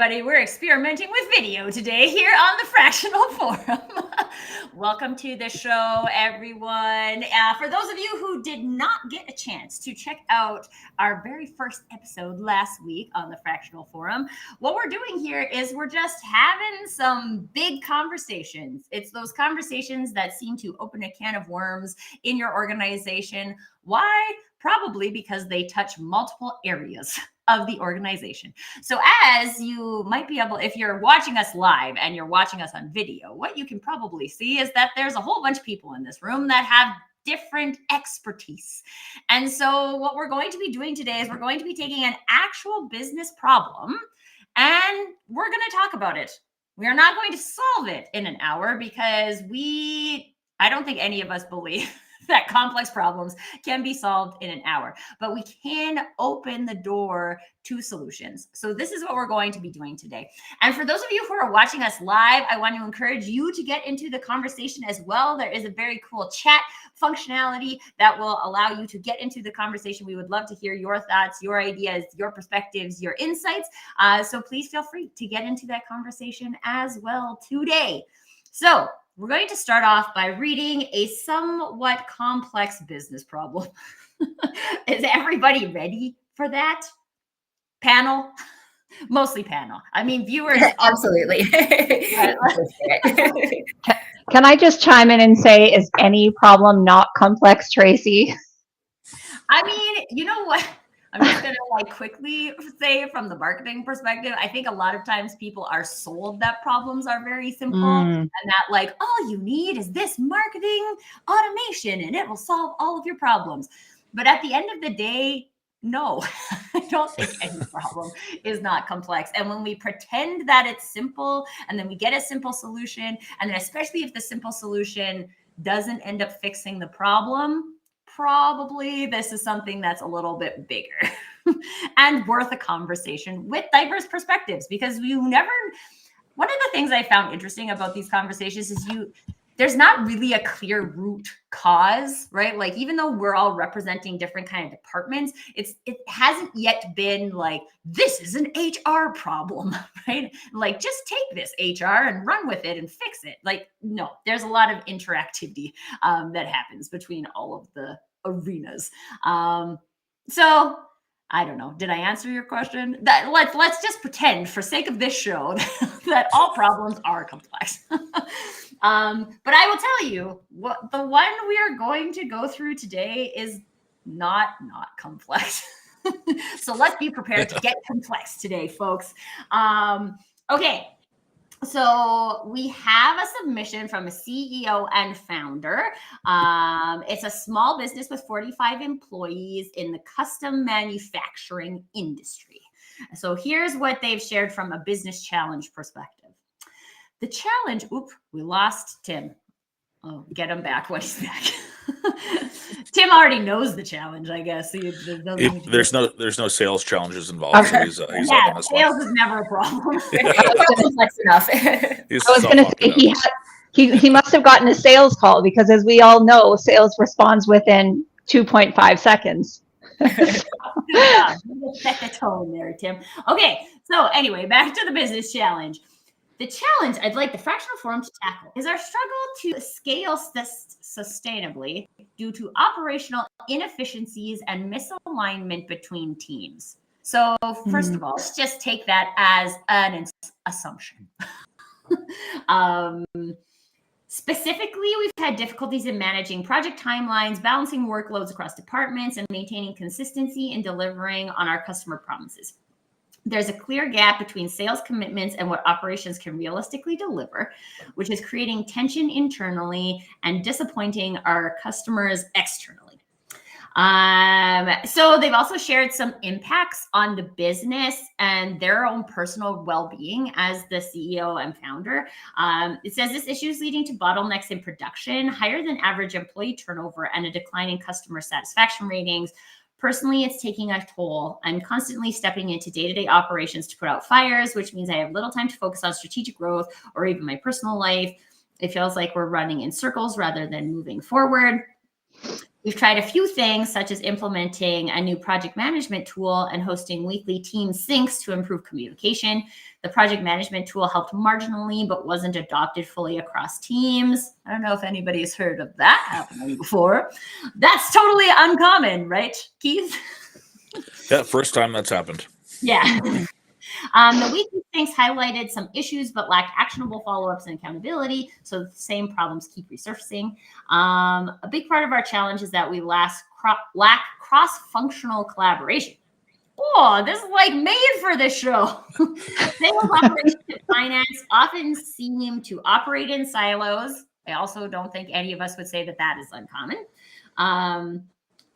everybody. We're experimenting with video today here on the Fractional Forum. Welcome to the show, everyone. For those of you who did not get a chance to check out our very first episode last week on the Fractional Forum, what we're doing here is we're just having some big conversations. It's those conversations that seem to open a can of worms in your organization. Why? Probably because they touch multiple areas of the organization. So as you might be able, if you're watching us live and you're watching us on video, what you can probably see is that there's a whole bunch of people in this room that have different expertise. And so what we're going to be doing today is we're going to be taking an actual business problem and we're going to talk about it. We are not going to solve it in an hour because I don't think any of us believe that complex problems can be solved in an hour, but we can open the door to solutions. So this is what we're going to be doing today. And for those of you who are watching us live, I want to encourage you to get into the conversation as well. There is a very cool chat functionality that will allow you to get into the conversation. We would love to hear your thoughts, your ideas, your perspectives, your insights. So please feel free to get into that conversation as well today. So we're going to start off by reading a somewhat complex business problem. Is everybody ready for that? Panel? Mostly panel. I mean, viewers. Absolutely. Can I just chime in and say, is any problem not complex, Tracy? I mean, you know what? I'm just going to quickly say from the marketing perspective, I think a lot of times people are sold that problems are very simple and that all you need is this marketing automation and it will solve all of your problems. But at the end of the day, no, I don't think any problem is not complex. And when we pretend that it's simple and then we get a simple solution, and then especially if the simple solution doesn't end up fixing the problem, probably this is something that's a little bit bigger and worth a conversation with diverse perspectives, because one of the things I found interesting about these conversations is there's not really a clear root cause, right? Like, even though we're all representing different kind of departments, it hasn't yet been this is an HR problem, right? Like, just take this HR and run with it and fix it. No, there's a lot of interactivity that happens between all of the arenas. So I don't know. Did I answer your question? Let's just pretend, for sake of this show, that all problems are complex. But I will tell you, the one we are going to go through today is not complex. So let's be prepared to get complex today, folks. Okay. So we have a submission from a CEO and founder. It's a small business with 45 employees in the custom manufacturing industry. So here's what they've shared from a business challenge perspective. The challenge, we lost Tim. Oh, get him back when he's back. Tim already knows the challenge, I guess. There's no sales challenges involved. So he's on this sales one. is never a problem. Complex enough. I was going to say he must have gotten a sales call, because as we all know, sales responds within 2.5 seconds. Yeah, set the tone there, Tim. Okay, so anyway, back to the business challenge. The challenge I'd like the Fractional Forum to tackle is our struggle to scale sustainably due to operational inefficiencies and misalignment between teams. So first of all, let's just take that as an assumption. Specifically, we've had difficulties in managing project timelines, balancing workloads across departments, and maintaining consistency in delivering on our customer promises. There's a clear gap between sales commitments and what operations can realistically deliver, which is creating tension internally and disappointing our customers externally. So they've also shared some impacts on the business and their own personal well-being as the CEO and founder. It says this issue is leading to bottlenecks in production, higher than average employee turnover, and a decline in customer satisfaction ratings. Personally, it's taking a toll. I'm constantly stepping into day-to-day operations to put out fires, which means I have little time to focus on strategic growth or even my personal life. It feels like we're running in circles rather than moving forward. We've tried a few things, such as implementing a new project management tool and hosting weekly team syncs to improve communication. The project management tool helped marginally, but wasn't adopted fully across teams. I don't know if anybody's heard of that happening before. That's totally uncommon, right, Keith? Yeah, first time that's happened. Yeah. The weekly syncs highlighted some issues, but lacked actionable follow-ups and accountability. So the same problems keep resurfacing. A big part of our challenge is that we lack cross-functional collaboration. Oh, this is like made for this show. Sales, operations, and finance often seem to operate in silos. I also don't think any of us would say that that is uncommon.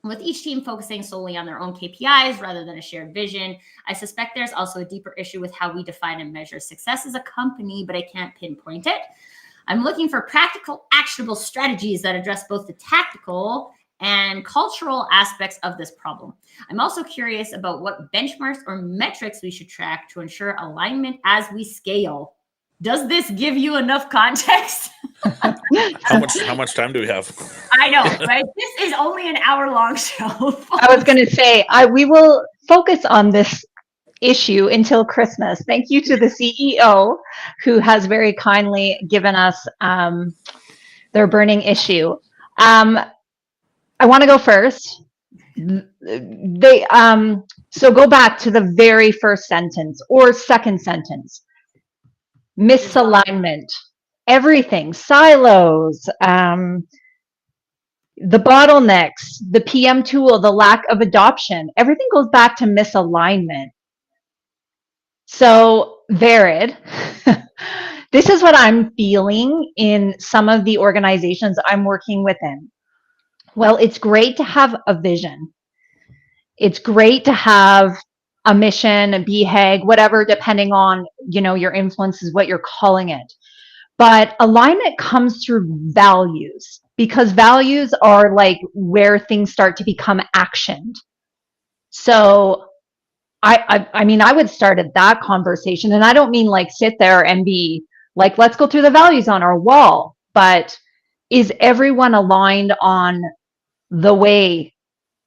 With each team focusing solely on their own KPIs rather than a shared vision, I suspect there's also a deeper issue with how we define and measure success as a company, but I can't pinpoint it. I'm looking for practical, actionable strategies that address both the tactical and cultural aspects of this problem. I'm also curious about what benchmarks or metrics we should track to ensure alignment as we scale. Does this give you enough context? How much time do we have? I know, right? This is only an hour-long show. I was going to say, we will focus on this issue until Christmas. Thank you to the CEO who has very kindly given us their burning issue. I want to go first. So go back to the very first sentence or second sentence. Misalignment, everything, silos, the bottlenecks, the PM tool, the lack of adoption, everything goes back to misalignment. So, Vered, this is what I'm feeling in some of the organizations I'm working within. Well, it's great to have a vision. It's great to have a mission, a BHAG, whatever, depending on, your influences, what you're calling it. But alignment comes through values, because values are like where things start to become actioned. So I mean, I would start at that conversation, and I don't mean like sit there and be like, let's go through the values on our wall, but is everyone aligned on the way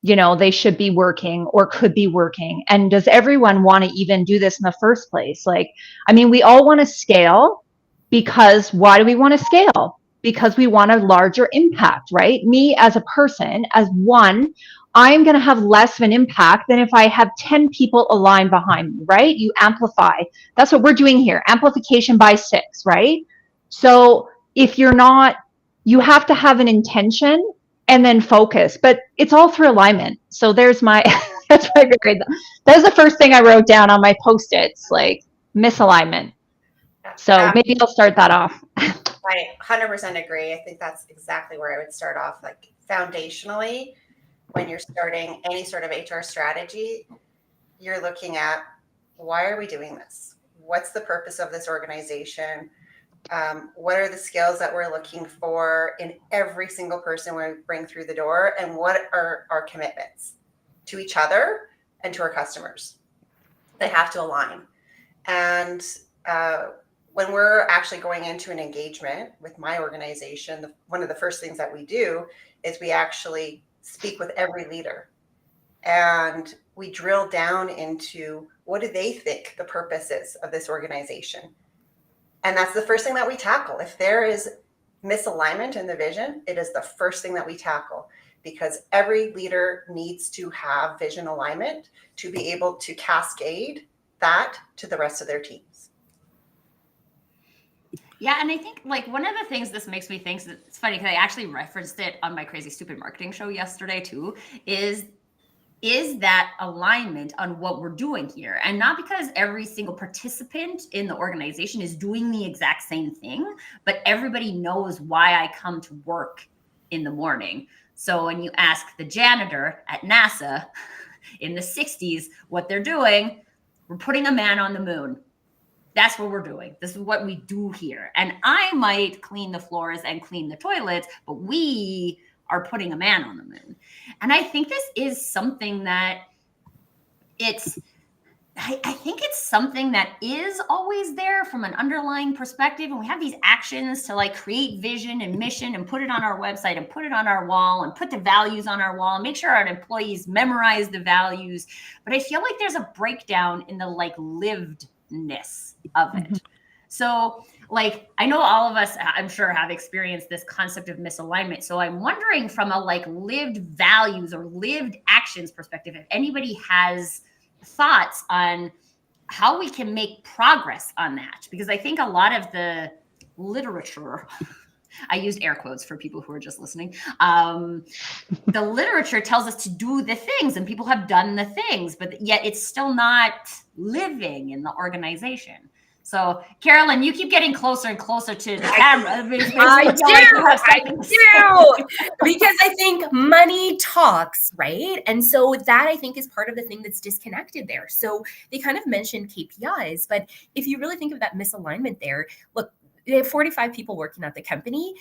they should be working or could be working? And does everyone want to even do this in the first place? Like, I mean, we all want to scale, because why do we want to scale? Because we want a larger impact, right? Me as a person, as one, I'm going to have less of an impact than if I have 10 people aligned behind me, right? You amplify. That's what we're doing here. Amplification by 6, right? So if you're not, you have to have an intention and then focus, but it's all through alignment. So there's my, that's my grade. That's the first thing I wrote down on my Post-its, like misalignment. So maybe I'll start that off. I 100% agree. I think that's exactly where I would start off. Like foundationally, when you're starting any sort of HR strategy, you're looking at, why are we doing this? What's the purpose of this organization? What are the skills that we're looking for in every single person we bring through the door? And what are our commitments to each other and to our customers? They have to align. And when we're actually going into an engagement with my organization, one of the first things that we do is we actually speak with every leader. And we drill down into, what do they think the purpose is of this organization? And that's the first thing that we tackle. If there is misalignment in the vision, it is the first thing that we tackle, because every leader needs to have vision alignment to be able to cascade that to the rest of their teams. Yeah, and I think like one of the things this makes me think, it's funny because I actually referenced it on my Crazy Stupid Marketing show yesterday too, is that alignment on what we're doing here. And not because every single participant in the organization is doing the exact same thing, but everybody knows why I come to work in the morning. So when you ask the janitor at NASA in the 60s what they're doing, we're putting a man on the moon. That's what we're doing. This is what we do here. And I might clean the floors and clean the toilets, but we are putting a man on the moon. And I think this is something that I think it's something that is always there from an underlying perspective. And we have these actions to like create vision and mission and put it on our website and put it on our wall and put the values on our wall and make sure our employees memorize the values. But I feel like there's a breakdown in the like livedness of it. So like, I know all of us, I'm sure, have experienced this concept of misalignment. So I'm wondering from a like lived values or lived actions perspective, if anybody has thoughts on how we can make progress on that, because I think a lot of the literature, I used air quotes for people who are just listening, the literature tells us to do the things and people have done the things, but yet it's still not living in the organization. So, Carolyn, you keep getting closer and closer to the camera. I do, because I think money talks, right? And so that I think is part of the thing that's disconnected there. So they kind of mentioned KPIs, but if you really think of that misalignment there, look, they have 45 people working at the company.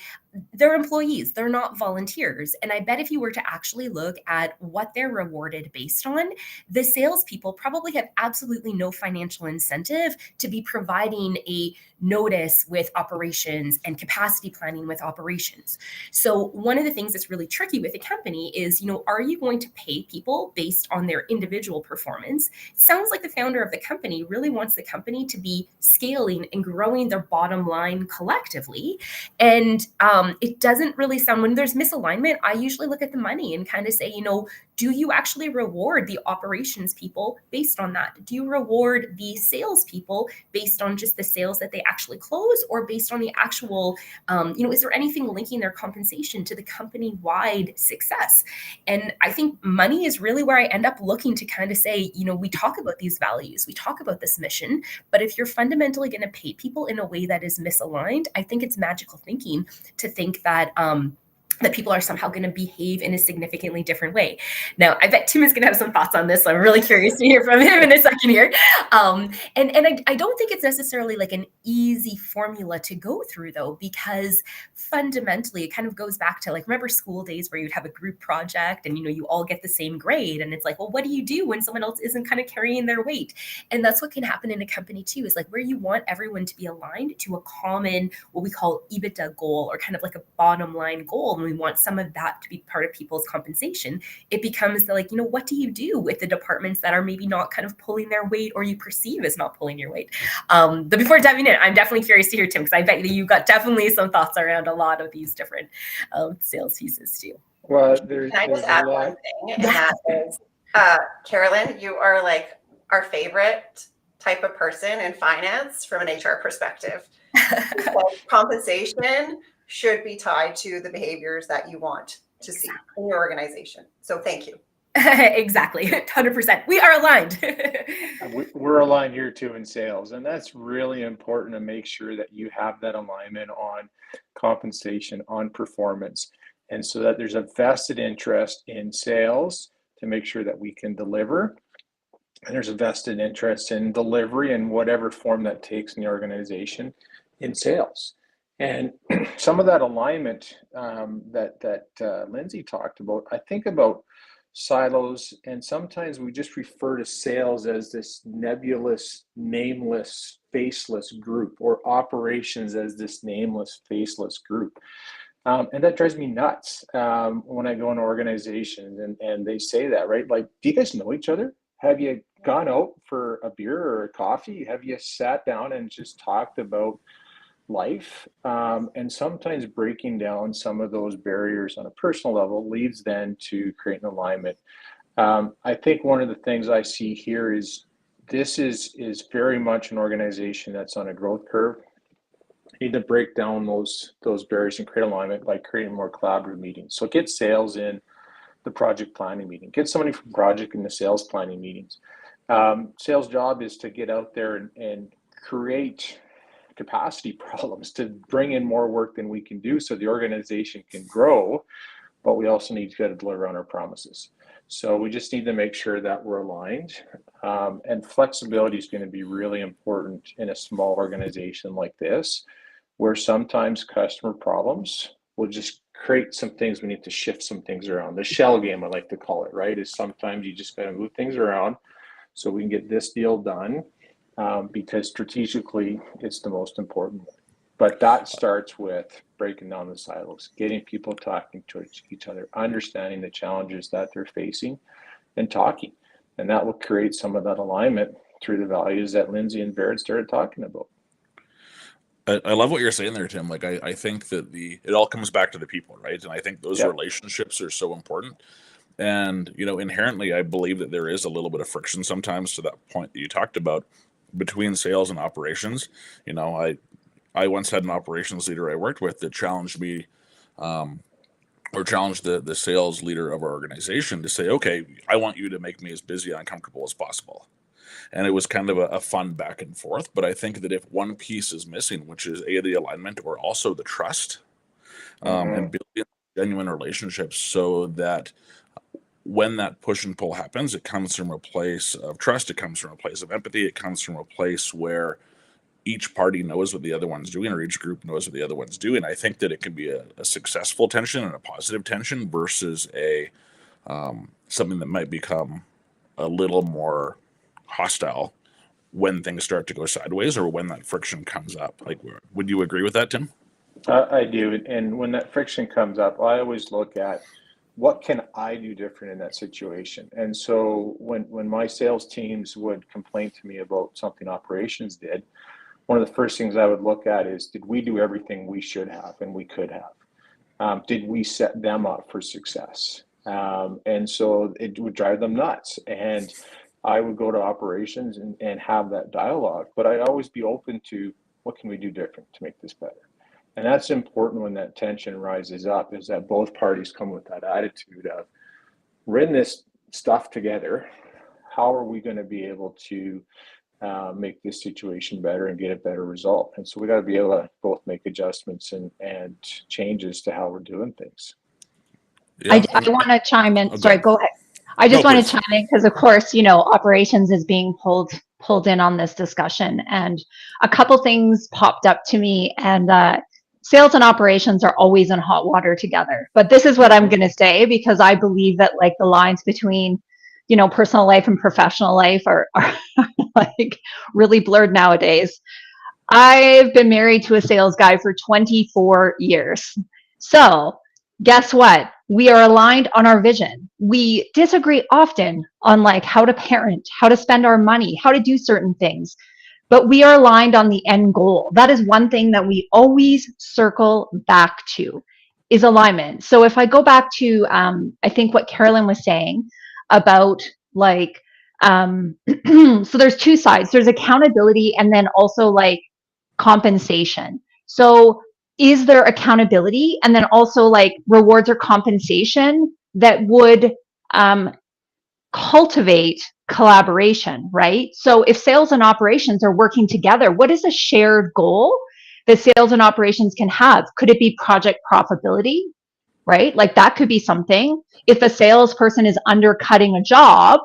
They're employees. They're not volunteers. And I bet if you were to actually look at what they're rewarded based on, the salespeople probably have absolutely no financial incentive to be providing a notice with operations and capacity planning with operations. So one of the things that's really tricky with a company is, are you going to pay people based on their individual performance? It sounds like the founder of the company really wants the company to be scaling and growing their bottom line collectively. And it doesn't really sound, when there's misalignment, I usually look at the money and kind of say, do you actually reward the operations people based on that? Do you reward the sales people based on just the sales that they actually close, or based on the actual, is there anything linking their compensation to the company-wide success? And I think money is really where I end up looking to kind of say, we talk about these values, we talk about this mission, but if you're fundamentally going to pay people in a way that is misaligned, I think it's magical thinking to think that that people are somehow going to behave in a significantly different way. Now, I bet Tim is going to have some thoughts on this, so I'm really curious to hear from him in a second here. And I don't think it's necessarily like an easy formula to go through, though, because fundamentally it kind of goes back to, like, remember school days where you'd have a group project and, you all get the same grade, and it's like, well, what do you do when someone else isn't kind of carrying their weight? And that's what can happen in a company too, is like where you want everyone to be aligned to a common, what we call EBITDA goal, or kind of like a bottom line goal. And we want some of that to be part of people's compensation. It becomes the, like, what do you do with the departments that are maybe not kind of pulling their weight, or you perceive as not pulling your weight? But before diving in, I'm definitely curious to hear, Tim, because I bet that you've got definitely some thoughts around a lot of these different sales pieces too. Well, can I just add one thing? And that is, Carolyn, you are like our favorite type of person in finance from an HR perspective. Compensation should be tied to the behaviors that you want to see in your organization. So thank you. Exactly. 100%. We are aligned. We're aligned here too in sales. And that's really important to make sure that you have that alignment on compensation, on performance. And so that there's a vested interest in sales to make sure that we can deliver. And there's a vested interest in delivery in whatever form that takes in the organization in sales. And some of that alignment that Lindsay talked about, I think about silos, and sometimes we just refer to sales as this nebulous, nameless, faceless group, or operations as this nameless, faceless group. And that drives me nuts when I go into organizations and they say that, right? Like, do you guys know each other? Have you gone out for a beer or a coffee? Have you sat down and just talked about life? And sometimes breaking down some of those barriers on a personal level leads then to creating alignment. I think one of the things I see here is this is very much an organization that's on a growth curve. You need to break down those barriers and create alignment by creating more collaborative meetings. So get sales in the project planning meeting, get somebody from project in the sales planning meetings. Sales job is to get out there and create capacity problems to bring in more work than we can do so the organization can grow, but we also need to be able to deliver on our promises. So we just need to make sure that we're aligned, and flexibility is going to be really important in a small organization like this, where sometimes customer problems will just create some things. We need to shift some things around. The shell game, I like to call it, right, is sometimes you just got to move things around so we can get this deal done, because strategically it's the most important one. But that starts with breaking down the silos, getting people talking to each other, understanding the challenges that they're facing, and talking. And that will create some of that alignment through the values that Lindsay and Baird started talking about. I love what you're saying there, Tim. Like, I think that it all comes back to the people, right? And I think those relationships are so important. And, inherently, I believe that there is a little bit of friction sometimes, to that point that you talked about, between sales and operations. I once had an operations leader I worked with that challenged me, or challenged the sales leader of our organization to say, okay, I want you to make me as busy and uncomfortable as possible. And it was kind of a fun back and forth. But I think that if one piece is missing, which is the alignment, or also the trust, and building genuine relationships, so that when that push and pull happens, it comes from a place of trust, it comes from a place of empathy, it comes from a place where each party knows what the other one's doing, or each group knows what the other one's doing. I think that it can be a successful tension and a positive tension versus something that might become a little more hostile when things start to go sideways, or when that friction comes up. Like, would you agree with that, Tim? I do. And when that friction comes up, I always look at, what can I do different in that situation? And so when my sales teams would complain to me about something operations did, one of the first things I would look at is, did we do everything we should have and we could have? Did we set them up for success? And so it would drive them nuts. And I would go to operations and have that dialogue, but I'd always be open to, what can we do different to make this better? And that's important when that tension rises up, is that both parties come with that attitude of, we're in this stuff together. How are we going to be able to make this situation better and get a better result? And so we got to be able to both make adjustments and changes to how we're doing things. I want to chime in. Sorry, go ahead. I just want to chime in because, of course, operations is being pulled in on this discussion, and a couple things popped up to me, and sales and operations are always in hot water together. But this is what I'm going to say, because I believe that, like, the lines between personal life and professional life are like really blurred nowadays. I've been married to a sales guy for 24 years. So guess what? We are aligned on our vision. We disagree often on, like, how to parent, how to spend our money, how to do certain things, but we are aligned on the end goal. That is one thing that we always circle back to, is alignment. So if I go back to, I think what Carolyn was saying about, like, so there's two sides. There's accountability, and then also, like, compensation. So is there accountability, and then also, like, rewards or compensation that would cultivate collaboration, right? So if sales and operations are working together, what is a shared goal that sales and operations can have? Could it be project profitability, right? Like, that could be something. If a salesperson is undercutting a job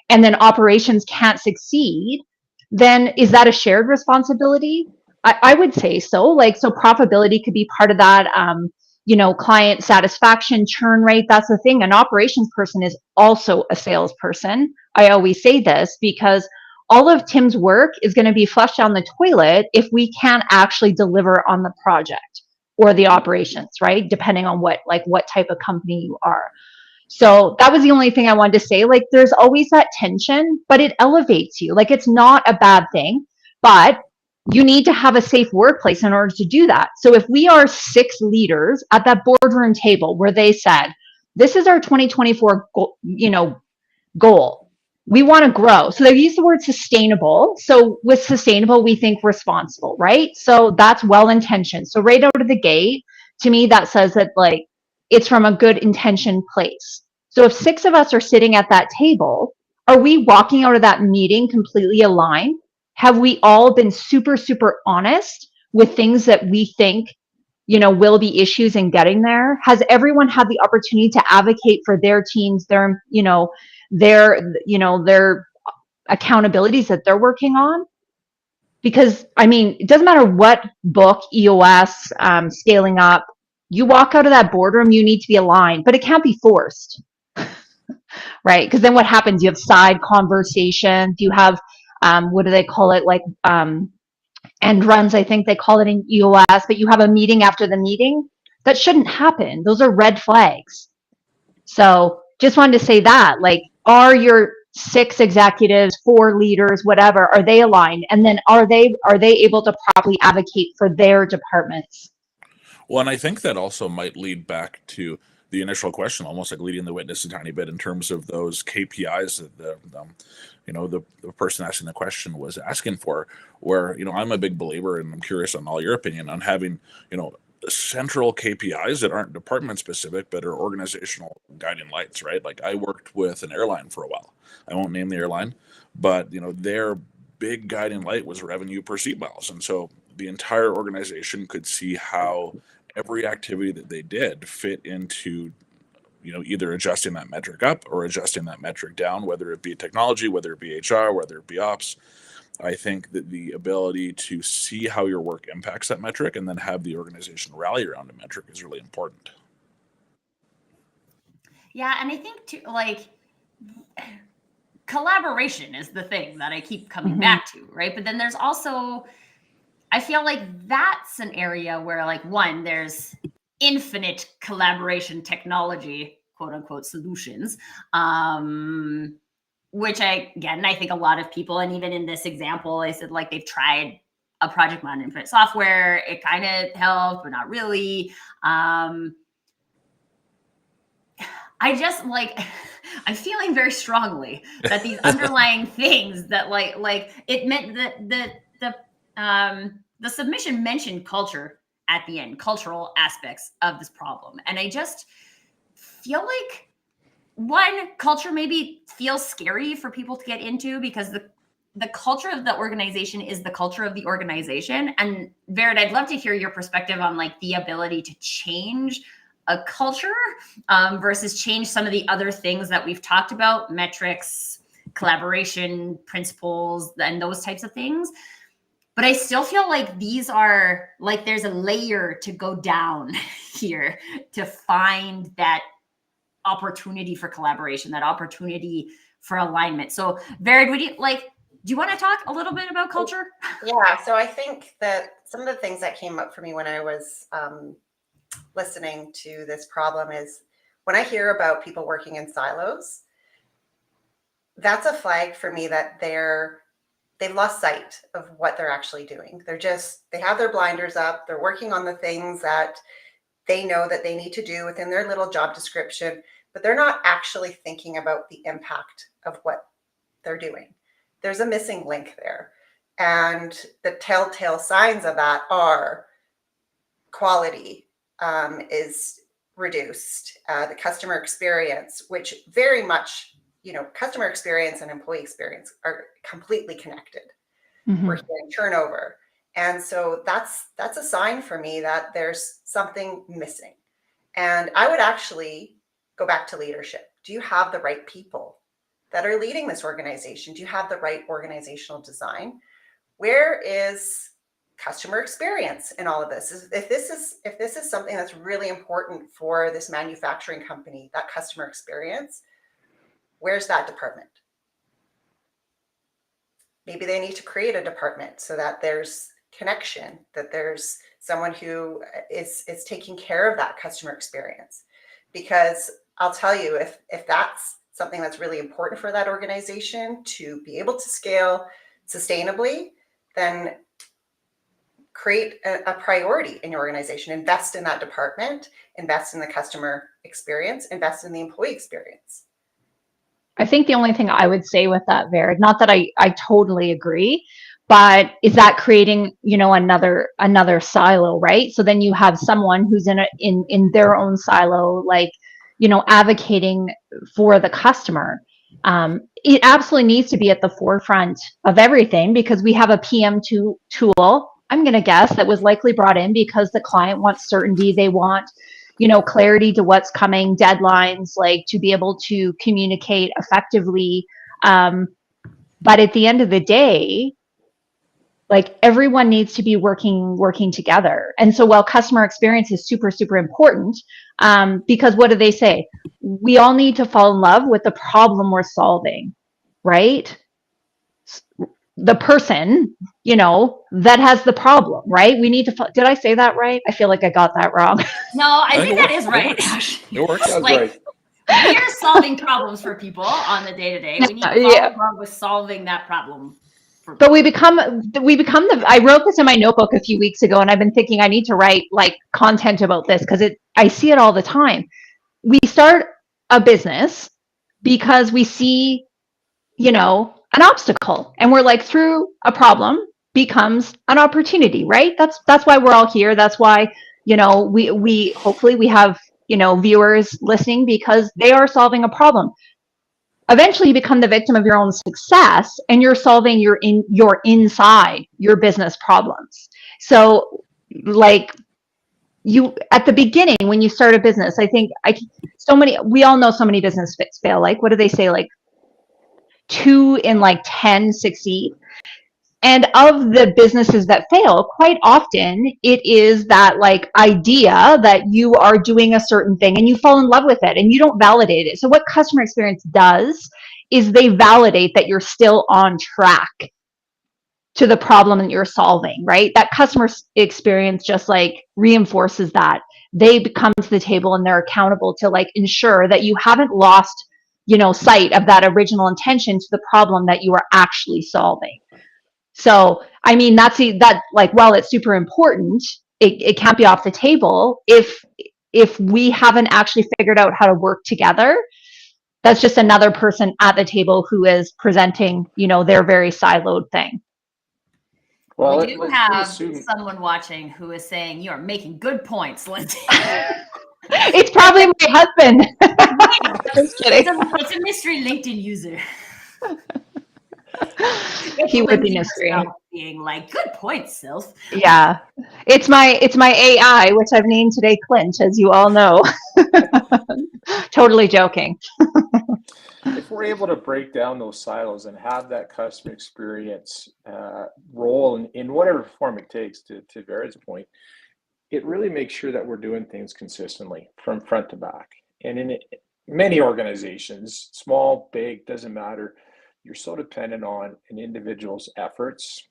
and then operations can't succeed, then is that a shared responsibility? I would say so. Like, so profitability could be part of that. Client satisfaction, churn rate, that's the thing. An operations person is also a salesperson. I always say this because all of Tim's work is going to be flushed down the toilet if we can't actually deliver on the project or the operations, right? Depending on what type of company you are. So that was the only thing I wanted to say. Like, there's always that tension, but it elevates you. Like, it's not a bad thing, but you need to have a safe workplace in order to do that. So if we are 6 leaders at that boardroom table where they said, this is our 2024 goal. We want to grow. So they use the word sustainable. So with sustainable, we think responsible, right? So that's well-intentioned. So right out of the gate, to me, that says that, like, it's from a good intention place. So if 6 of us are sitting at that table, are we walking out of that meeting completely aligned? Have we all been super, super honest with things that we think, will be issues in getting there? Has everyone had the opportunity to advocate for their teams, their accountabilities that they're working on? Because, I mean, it doesn't matter what book, EOS, scaling up, you walk out of that boardroom, you need to be aligned, but it can't be forced. right? Because then what happens? You have side conversations. You have, what do they call it? Like end runs, I think they call it in EOS, but you have a meeting after the meeting. That shouldn't happen. Those are red flags. So just wanted to say that, like, are your 6 executives, 4 leaders, whatever, are they aligned? And then are they able to properly advocate for their departments? Well, and I think that also might lead back to the initial question, almost like leading the witness a tiny bit in terms of those KPIs that the person asking the question was asking for. Where I'm a big believer, and I'm curious on all your opinion on having central KPIs that aren't department specific but are organizational guiding lights, right? Like I worked with an airline for a while. I won't name the airline, but their big guiding light was revenue per seat miles, and so the entire organization could see how every activity that they did fit into either adjusting that metric up or adjusting that metric down, whether it be technology, whether it be HR, whether it be ops. I think that the ability to see how your work impacts that metric and then have the organization rally around a metric is really important. Yeah, and I think too, like, collaboration is the thing that I keep coming back to, right? But then there's also, I feel like that's an area where, like, one, there's infinite collaboration technology, quote unquote, solutions, which I think a lot of people, and even in this example, I said, like, they've tried a project management software. It kind of helped, but not really. I just, like, I'm feeling very strongly that these underlying things that like it meant that the submission mentioned culture at the end, cultural aspects of this problem. And I just feel like, one, culture maybe feels scary for people to get into because the culture of the organization is the culture of the organization. And Vered, I'd love to hear your perspective on, like, the ability to change a culture versus change some of the other things that we've talked about, metrics, collaboration, principles, and those types of things. But I still feel like these are, like, there's a layer to go down here to find that opportunity for collaboration, that opportunity for alignment. So Vered, do you want to talk a little bit about culture? Yeah, so I think that some of the things that came up for me when I was listening to this problem is when I hear about people working in silos, that's a flag for me that they've lost sight of what they're actually doing. They have their blinders up. They're working on the things that they know that they need to do within their little job description, but they're not actually thinking about the impact of what they're doing. There's a missing link there. And the telltale signs of that are quality is reduced, the customer experience, which very much, customer experience and employee experience are completely connected. We're hearing turnover. And so that's a sign for me that there's something missing. And I would actually go back to leadership. Do you have the right people that are leading this organization? Do you have the right organizational design? Where is customer experience in all of this? If this is something that's really important for this manufacturing company, that customer experience, where's that department? Maybe they need to create a department so that there's connection, that there's someone who is taking care of that customer experience. Because I'll tell you, if that's something that's really important for that organization to be able to scale sustainably, then create a priority in your organization, invest in that department, invest in the customer experience, invest in the employee experience. I think the only thing I would say with that, Vered, not that I totally agree, but is that creating, another silo, right? So then you have someone who's in their own silo, like, advocating for the customer. It absolutely needs to be at the forefront of everything because we have a PM tool, I'm going to guess, that was likely brought in because the client wants certainty. They want, clarity to what's coming, deadlines, like to be able to communicate effectively. But at the end of the day, Like everyone needs to be working together. And so while customer experience is super, super important, because what do they say? We all need to fall in love with the problem we're solving, right? The person, that has the problem, right? We need to, did I say that right? I feel like I got that wrong. No, I think that is right. It works. That's Like, right. we're solving problems for people on the day-to-day. We need to fall in love with solving that problem. But we become I wrote this in my notebook a few weeks ago, and I've been thinking I need to write like content about this because I see it all the time. We start a business because we see, an obstacle, and we're like, through a problem becomes an opportunity, right? That's why we're all here. That's why, we hopefully we have, viewers listening because they are solving a problem. Eventually you become the victim of your own success, and you're solving your inside your business problems. So like, you, at the beginning when you start a business, I think we all know so many business fail. Like, what do they say? Like 2 in like 10 succeed. And of the businesses that fail, quite often it is that like idea that you are doing a certain thing and you fall in love with it and you don't validate it. So what customer experience does is they validate that you're still on track to the problem that you're solving, right? That customer experience just like reinforces that. They come to the table and they're accountable to like ensure that you haven't lost, sight of that original intention to the problem that you are actually solving. So, I mean, that like, while it's super important, it can't be off the table if we haven't actually figured out how to work together. That's just another person at the table who is presenting, their very siloed thing. Well, we do have someone watching who is saying you are making good points, Lindsay. It's probably my husband. Just kidding. It's a mystery LinkedIn user. He would be mystery. Being like, good point, Sylph. Yeah, it's my AI, which I've named today Clint, as you all know. Totally joking. If we're able to break down those silos and have that customer experience role in whatever form it takes, to Vera's point, it really makes sure that we're doing things consistently from front to back. And in many organizations, small, big, doesn't matter, you're so dependent on an individual's efforts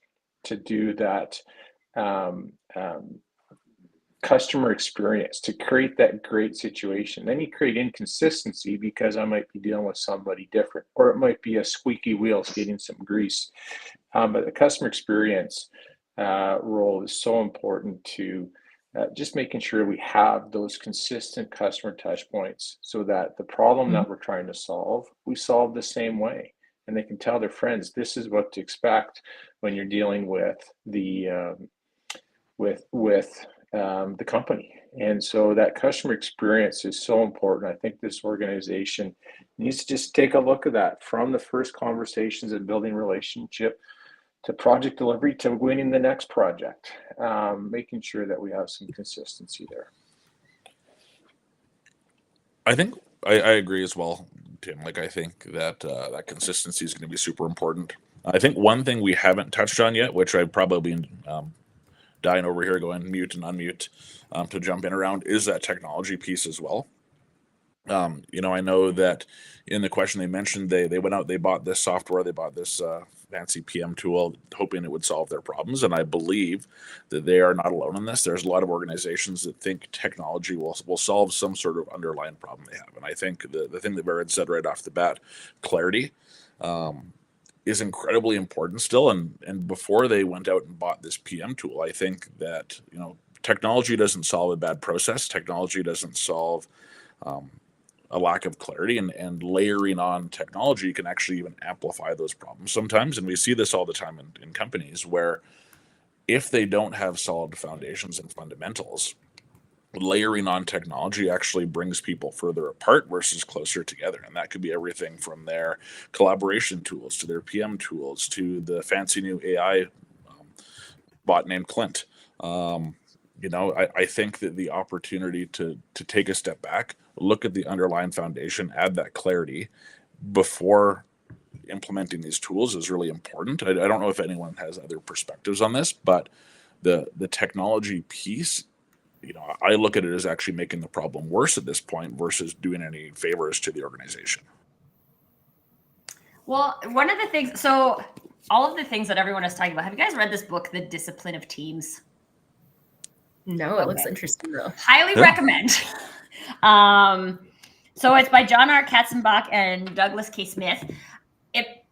to do that customer experience, to create that great situation. Then you create inconsistency because I might be dealing with somebody different, or it might be a squeaky wheel getting some grease. But the customer experience role is so important to just making sure we have those consistent customer touch points so that the problem that we're trying to solve, we solve the same way. And they can tell their friends, this is what to expect when you're dealing with the the company. And so that customer experience is so important. I think this organization needs to just take a look at that from the first conversations and building relationship to project delivery to winning the next project, making sure that we have some consistency there. I think I agree as well, Tim. Like, I think that that consistency is going to be super important. I think one thing we haven't touched on yet, which I've probably been dying over here going mute and unmute to jump in around, is that technology piece as well. I know that in the question they mentioned, they went out, they bought this software, they bought this fancy PM tool, hoping it would solve their problems. And I believe that they are not alone in this. There's a lot of organizations that think technology will solve some sort of underlying problem they have. And I think the thing that Barrett said right off the bat, clarity, is incredibly important still. And before they went out and bought this PM tool, I think that, technology doesn't solve a bad process. Technology doesn't solve a lack of clarity, and layering on technology can actually even amplify those problems sometimes. And we see this all the time in companies where if they don't have solid foundations and fundamentals, layering on technology actually brings people further apart versus closer together. And that could be everything from their collaboration tools to their PM tools to the fancy new AI bot named Clint. I think that the opportunity to take a step back, look at the underlying foundation, add that clarity before implementing these tools is really important. I don't know if anyone has other perspectives on this, but the technology piece, I look at it as actually making the problem worse at this point versus doing any favors to the organization. Well, one of the things, so all of the things that everyone is talking about, have you guys read this book, The Discipline of Teams? No, it looks interesting though. Highly recommend. So it's by John R. Katzenbach and Douglas K. Smith. It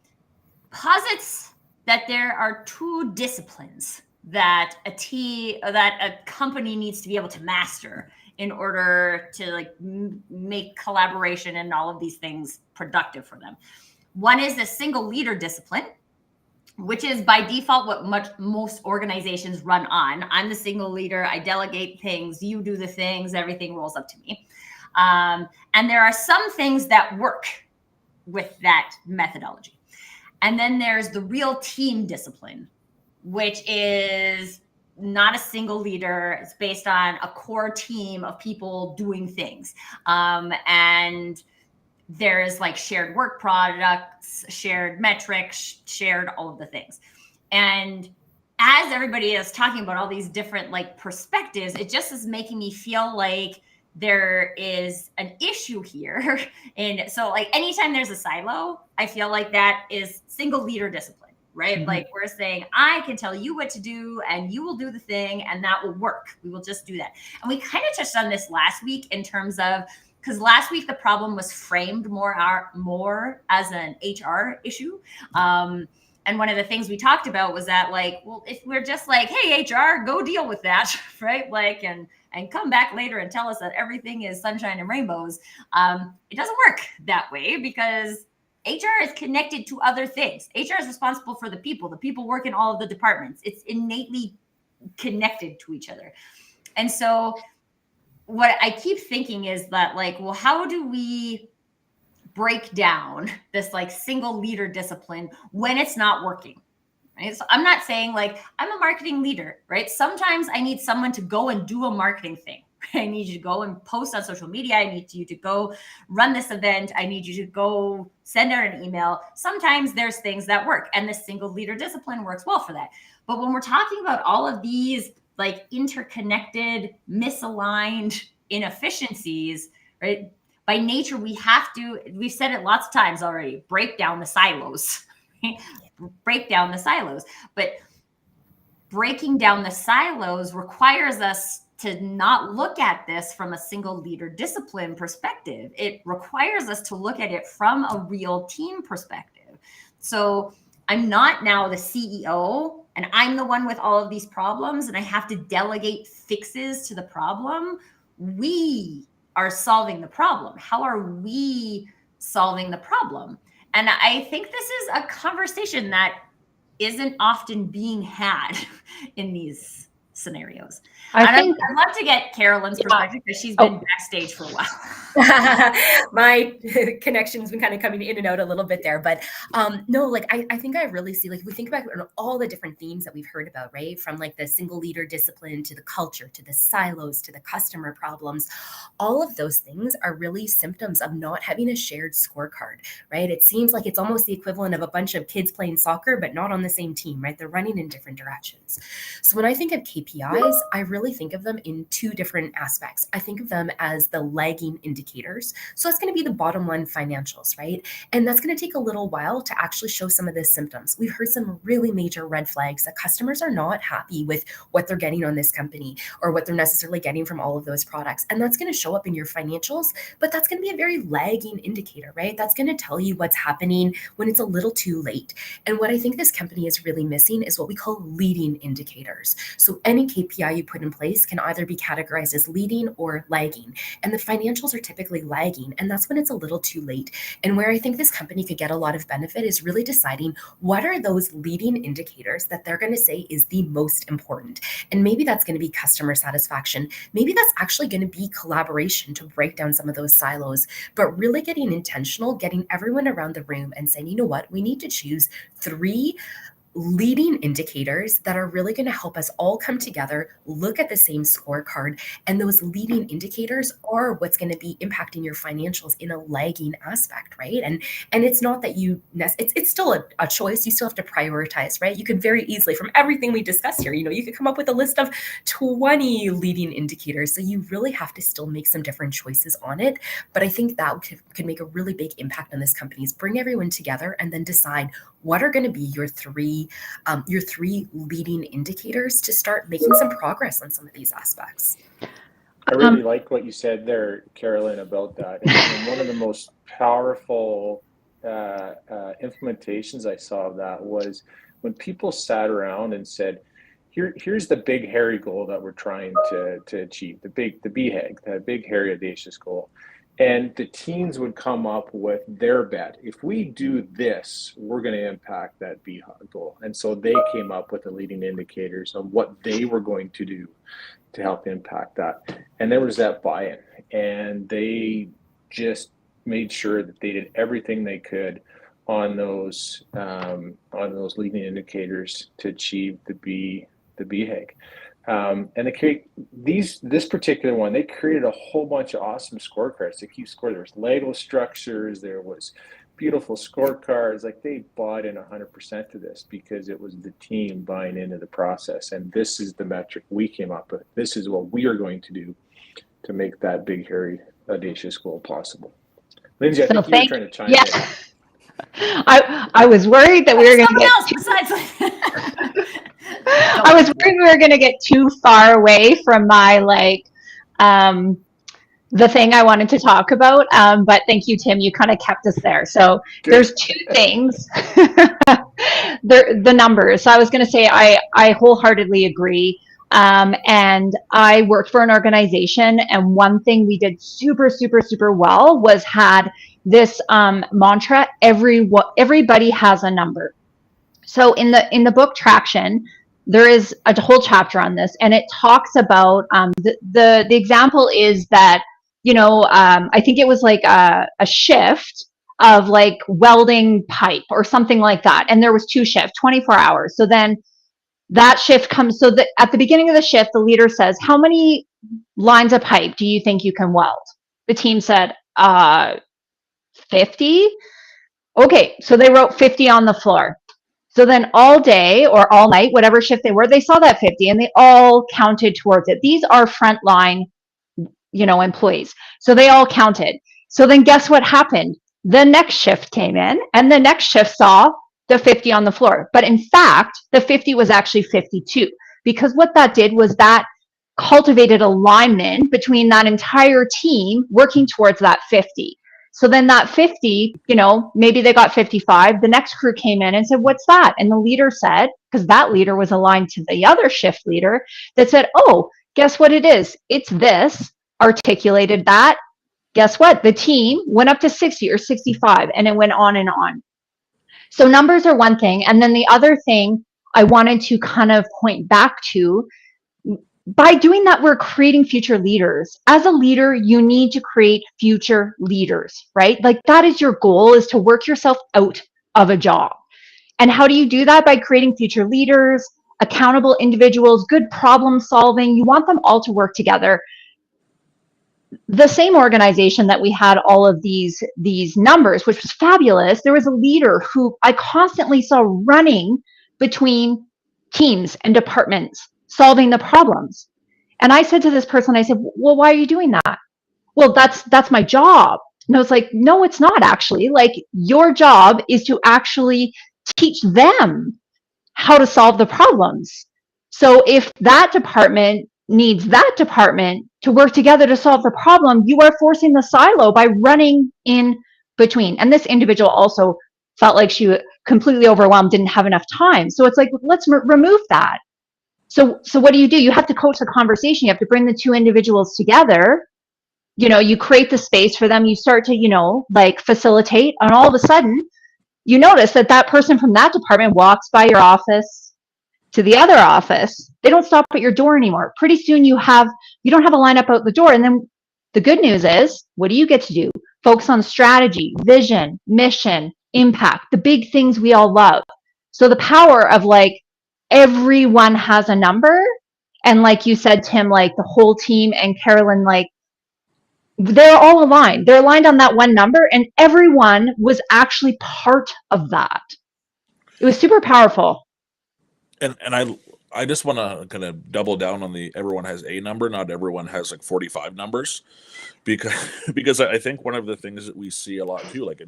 posits that there are two disciplines that a company needs to be able to master in order to like make collaboration and all of these things productive for them. One is the single leader discipline, which is by default what most organizations run on. I'm the single leader. I delegate things. You do the things. Everything rolls up to me. And there are some things that work with that methodology. And then there's the real team discipline, which is not a single leader. It's based on a core team of people doing things. And there's like shared work products, shared metrics, shared all of the things. And as everybody is talking about all these different like perspectives, it just is making me feel like there is an issue here. And so like anytime there's a silo, I feel like that is single leader discipline, right? Mm-hmm. Like we're saying, I can tell you what to do and you will do the thing and that will work. We will just do that. And we kind of touched on this last week in terms of, because last week the problem was framed more as an HR issue. And one of the things we talked about was that like, well, if we're just like, hey, HR, go deal with that, right? Like, and come back later and tell us that everything is sunshine and rainbows. It doesn't work that way because HR is connected to other things. HR is responsible for the people. The people work in all of the departments. It's innately connected to each other. And so what I keep thinking is that like, well, how do we break down this like single leader discipline when it's not working? Right? So I'm not saying like I'm a marketing leader, right? Sometimes I need someone to go and do a marketing thing. I need you to go and post on social media. I need you to go run this event. I need you to go send out an email. Sometimes there's things that work and the single leader discipline works well for that. But when we're talking about all of these like interconnected, misaligned inefficiencies, right? By nature, we've said it lots of times already, break down the silos. Break down the silos. But breaking down the silos requires us to not look at this from a single leader discipline perspective. It requires us to look at it from a real team perspective. So I'm not now the CEO and I'm the one with all of these problems and I have to delegate fixes to the problem. We are solving the problem. How are we solving the problem? And I think this is a conversation that isn't often being had in these scenarios. I'd love to get Carolyn's perspective because she's been backstage for a while. My connection's been kind of coming in and out a little bit there, but no, like I think I really see, like we think about all the different themes that we've heard about, right? From like the single leader discipline to the culture, to the silos, to the customer problems. All of those things are really symptoms of not having a shared scorecard, right? It seems like it's almost the equivalent of a bunch of kids playing soccer, but not on the same team, right? They're running in different directions. So when I think of KPIs, I really think of them in two different aspects. I think of them as the lagging indicators. So that's going to be the bottom line financials, right? And that's going to take a little while to actually show some of the symptoms. We've heard some really major red flags that customers are not happy with what they're getting on this company or what they're necessarily getting from all of those products. And that's going to show up in your financials, but that's going to be a very lagging indicator, right? That's going to tell you what's happening when it's a little too late. And what I think this company is really missing is what we call leading indicators. So any KPI you put in place can either be categorized as leading or lagging. And the financials are typically lagging. And that's when it's a little too late. And where I think this company could get a lot of benefit is really deciding what are those leading indicators that they're going to say is the most important. And maybe that's going to be customer satisfaction. Maybe that's actually going to be collaboration to break down some of those silos, but really getting intentional, getting everyone around the room and saying, you know what, we need to choose 3 leading indicators that are really going to help us all come together, look at the same scorecard, and those leading indicators are what's going to be impacting your financials in a lagging aspect, right? And it's not that it's still a choice. You still have to prioritize, right? You could very easily, from everything we discussed here, you could come up with a list of 20 leading indicators. So you really have to still make some different choices on it. But I think that could make a really big impact on this company's bring everyone together and then decide what are going to be your three leading indicators to start making some progress on some of these aspects. I really like what you said there, Carolyn, about that. And one of the most powerful implementations I saw of that was when people sat around and said, here's the big hairy goal that we're trying to achieve, the BHAG, the big hairy audacious goal. And the teams would come up with their bet. If we do this, we're going to impact that BHAG goal. And so they came up with the leading indicators of what they were going to do to help impact that. And there was that buy-in. And they just made sure that they did everything they could on those leading indicators to achieve the BHAG. And they create this particular one, they created a whole bunch of awesome scorecards to keep score. There was Lego structures, there was beautiful scorecards. Like, they bought in 100% to this because it was the team buying into the process. And this is the metric we came up with. This is what we are going to do to make that big, hairy, audacious goal possible. Lindsay, I think you were trying to chime in. I was worried that we were going to get I was worried we were going to get too far away from my the thing I wanted to talk about. But thank you, Tim. You kind of kept us there. So Good. There's two things. The numbers. So I was going to say I wholeheartedly agree. And I worked for an organization, and one thing we did super, super, super well was had this mantra: everybody has a number. So in the book Traction, there is a whole chapter on this, and it talks about the example is that, I think it was like a shift of like welding pipe or something like that, and there was 2 shifts, 24 hours. So then that shift comes, so that at the beginning of the shift, the leader says, how many lines of pipe do you think you can weld? The team said 50. Okay, so they wrote 50 on the floor. So then all day or all night, whatever shift they were, they saw that 50 and they all counted towards it. These are frontline, employees. So they all counted. So then guess what happened? The next shift came in and the next shift saw the 50 on the floor. But in fact, the 50 was actually 52, because what that did was that cultivated alignment between that entire team working towards that 50. So then that 50, maybe they got 55. The next crew came in and said, what's that? And the leader said, because that leader was aligned to the other shift leader, that said, oh, guess what it is? It's this, articulated that. Guess what? The team went up to 60 or 65, and it went on and on. So numbers are one thing. And then the other thing I wanted to kind of point back to, by doing that, we're creating future leaders. As a leader, you need to create future leaders, right? Like, that is your goal, is to work yourself out of a job. And how do you do that? By creating future leaders, accountable individuals, good problem solving. You want them all to work together. The same organization that we had all of these numbers, which was fabulous, there was a leader who I constantly saw running between teams and departments, solving the problems. And I said to this person, I said, well, why are you doing that? Well, that's my job. And I was like, no, it's not actually. Like, your job is to actually teach them how to solve the problems. So if that department needs that department to work together to solve the problem, you are forcing the silo by running in between. And this individual also felt like she was completely overwhelmed, didn't have enough time. So it's like, let's remove that. So what do? You have to coach the conversation. You have to bring the two individuals together. You create the space for them. You start to, facilitate. And all of a sudden, you notice that person from that department walks by your office to the other office. They don't stop at your door anymore. Pretty soon you don't have a lineup out the door. And then the good news is, what do you get to do? Focus on strategy, vision, mission, impact, the big things we all love. So the power of like everyone has a number, and like you said, Tim, like the whole team and Carolyn, like they're all aligned. They're aligned on that one number, and everyone was actually part of that. It was super powerful. And I just want to kind of double down on the everyone has a number, not everyone has like 45 numbers, because because I think one of the things that we see a lot too, like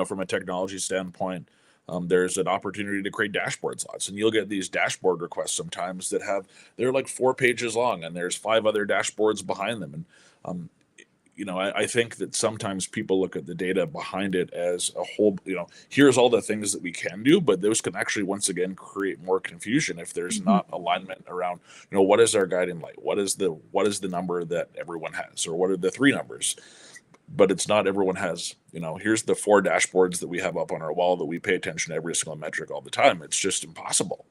from a technology standpoint, there's an opportunity to create dashboard slots, and you'll get these dashboard requests sometimes that they're like 4 pages long, and there's 5 other dashboards behind them, and I think that sometimes people look at the data behind it as a whole, here's all the things that we can do, but those can actually, once again, create more confusion if there's not alignment around, what is our guiding light? What is the number that everyone has? Or what are the 3 numbers? But it's not everyone has, here's the 4 dashboards that we have up on our wall that we pay attention to every single metric all the time. It's just impossible.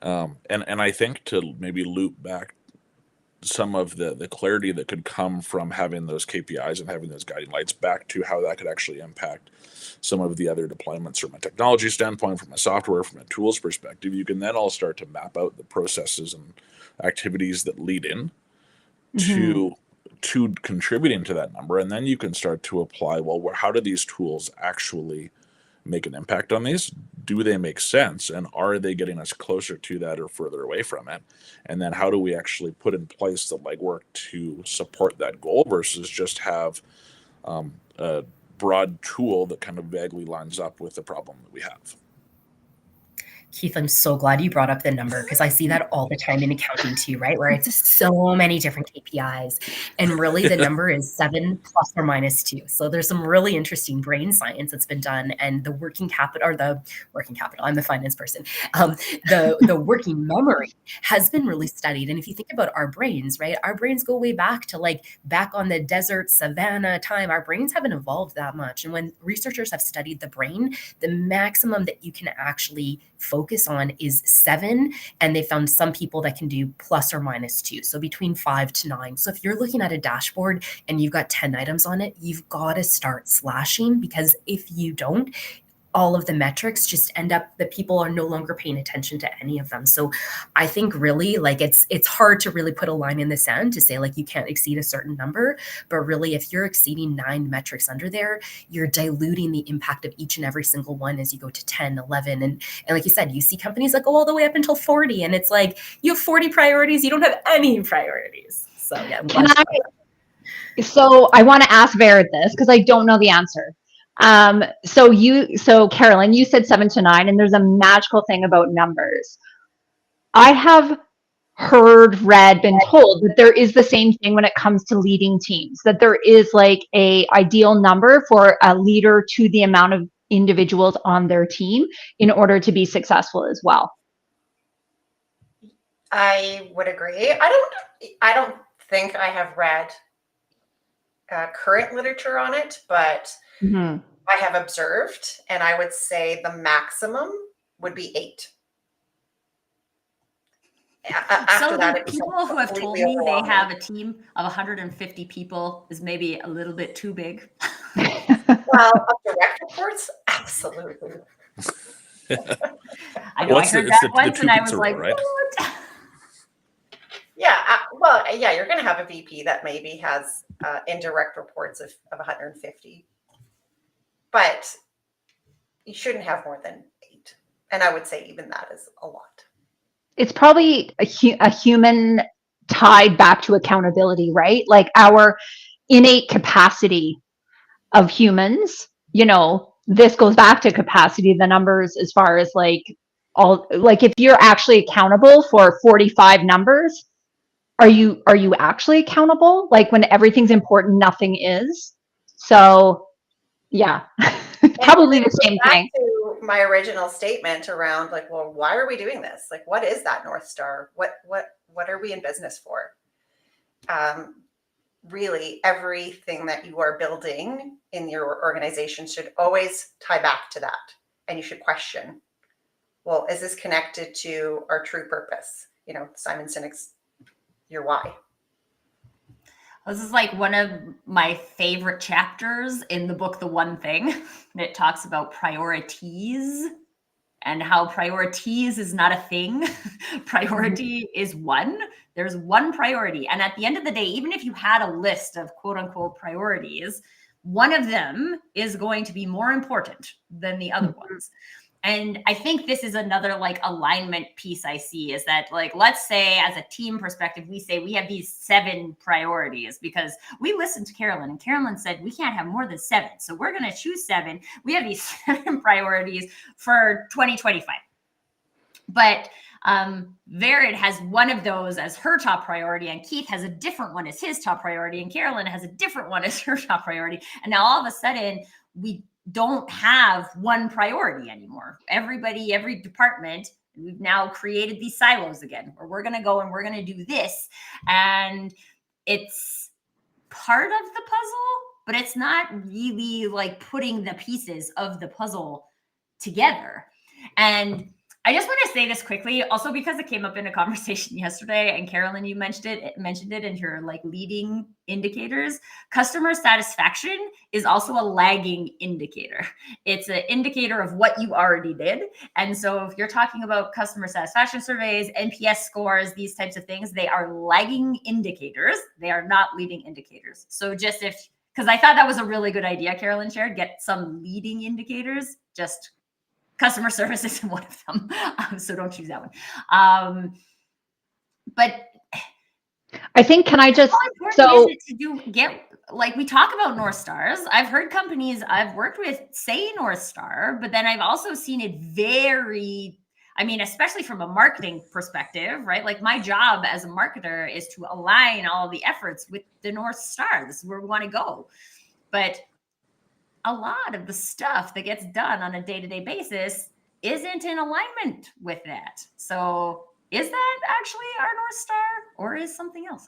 And I think to maybe loop back some of the clarity that could come from having those KPIs and having those guiding lights back to how that could actually impact some of the other deployments from a technology standpoint, from a software, from a tools perspective. You can then all start to map out the processes and activities that lead in to contributing to that number, and then you can start to apply, well, how do these tools actually make an impact on these? Do they make sense, and are they getting us closer to that or further away from it? And then how do we actually put in place the legwork to support that goal versus just have a broad tool that kind of vaguely lines up with the problem that we have? Keith, I'm so glad you brought up the number, because I see that all the time in accounting too, right? Where it's so many different KPIs, and really the number is 7 plus or minus 2. So there's some really interesting brain science that's been done, and the working capital, I'm the finance person. The working memory has been really studied. And if you think about our brains, right? Our brains go way back to like back on the desert savanna time. Our brains haven't evolved that much. And when researchers have studied the brain, the maximum that you can actually focus on is 7, and they found some people that can do plus or minus 2, so between 5 to 9. So if you're looking at a dashboard and you've got 10 items on it, you've got to start slashing, because if you don't, all of the metrics just end up that people are no longer paying attention to any of them. So I think really like it's hard to really put a line in the sand to say like you can't exceed a certain number, but really if you're exceeding 9 metrics under there, you're diluting the impact of each and every single one as you go to 10, 11. And like you said, you see companies that go all the way up until 40, and it's like you have 40 priorities, you don't have any priorities. So yeah. So I want to ask Vered this because I don't know the answer. So Carolyn, you said 7 to 9, and there's a magical thing about numbers. I have heard, read, been told that there is the same thing when it comes to leading teams, that there is like a ideal number for a leader to the amount of individuals on their team in order to be successful as well. I would agree. I don't think I have read current literature on it, but I have observed, and I would say the maximum would be 8. So the people who have told me they have a team of 150 people is maybe a little bit too big. Well, of direct reports, absolutely. I know I heard that once, and I was like, right? What? Yeah, you're going to have a VP that maybe has indirect reports of 150. But you shouldn't have more than 8. And I would say even that is a lot. It's probably a human tied back to accountability, right? Like our innate capacity of humans, this goes back to capacity, the numbers as far as like if you're actually accountable for 45 numbers, are you actually accountable? Like when everything's important, nothing is. So yeah, probably the same thing. To my original statement around like, well, why are we doing this? Like, what is that North Star? What are we in business for? Really, everything that you are building in your organization should always tie back to that. And you should question, well, is this connected to our true purpose? Simon Sinek's your why. This is like one of my favorite chapters in the book, The One Thing. And it talks about priorities. and how priorities is not a thing. Priority is one. There's one priority. And at the end of the day, even if you had a list of quote unquote priorities, one of them is going to be more important than the other ones. And I think this is another like alignment piece I see, is that like, let's say as a team perspective, we say we have these 7 priorities because we listened to Carolyn, and Carolyn said we can't have more than 7. So we're going to choose 7. We have these 7 priorities for 2025. But Vered has one of those as her top priority, and Keith has a different one as his top priority, and Carolyn has a different one as her top priority. And now all of a sudden we don't have one priority anymore. Everybody, every department, we've now created these silos again, where we're going to go and we're going to do this. And it's part of the puzzle, but it's not really like putting the pieces of the puzzle together. And I just want to say this quickly, also because it came up in a conversation yesterday, and Carolyn, you mentioned it in your like leading indicators. Customer satisfaction is also a lagging indicator. It's an indicator of what you already did. And so if you're talking about customer satisfaction surveys, NPS scores, these types of things, they are lagging indicators. They are not leading indicators. So just because I thought that was a really good idea, Carolyn shared, get some leading indicators, just customer service isn't one of them, so don't choose that one. But I think, can I just, so is it to get, like we talk about North Stars. I've heard companies I've worked with say North Star, but then I've also seen it vary. I mean, especially from a marketing perspective, right? Like my job as a marketer is to align all the efforts with the North Star. This is where we want to go. But a lot of the stuff that gets done on a day-to-day basis isn't in alignment with that. So is that actually our North Star, or is something else?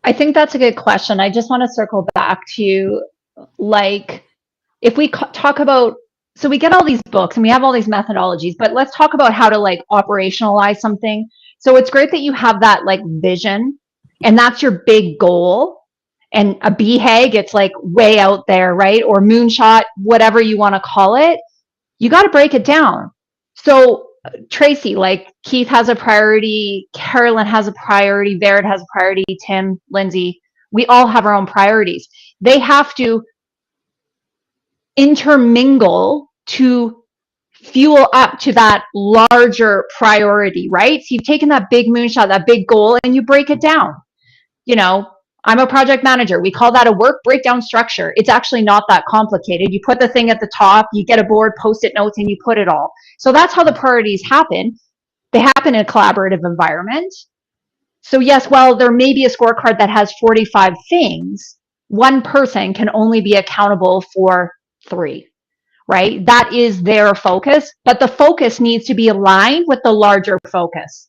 I think that's a good question. I just want to circle back to, like, if we talk about, so we get all these books and we have all these methodologies, but let's talk about how to like operationalize something. So it's great that you have that like vision, and that's your big goal. And a BHAG, it's like way out there, right? Or moonshot, whatever you want to call it. You got to break it down. So Tracy, like Keith has a priority, Carolyn has a priority, Vered has a priority, Tim, Lindsay, we all have our own priorities. They have to intermingle to fuel up to that larger priority, right? So you've taken that big moonshot, that big goal, and you break it down. You know, I'm a project manager. We call that a work breakdown structure. It's actually not that complicated. You put the thing at the top, you get a board, post-it notes, and you put it all. So that's how the priorities happen. They happen in a collaborative environment. So yes, while there may be a scorecard that has 45 things, one person can only be accountable for 3, right? That is their focus, but the focus needs to be aligned with the larger focus.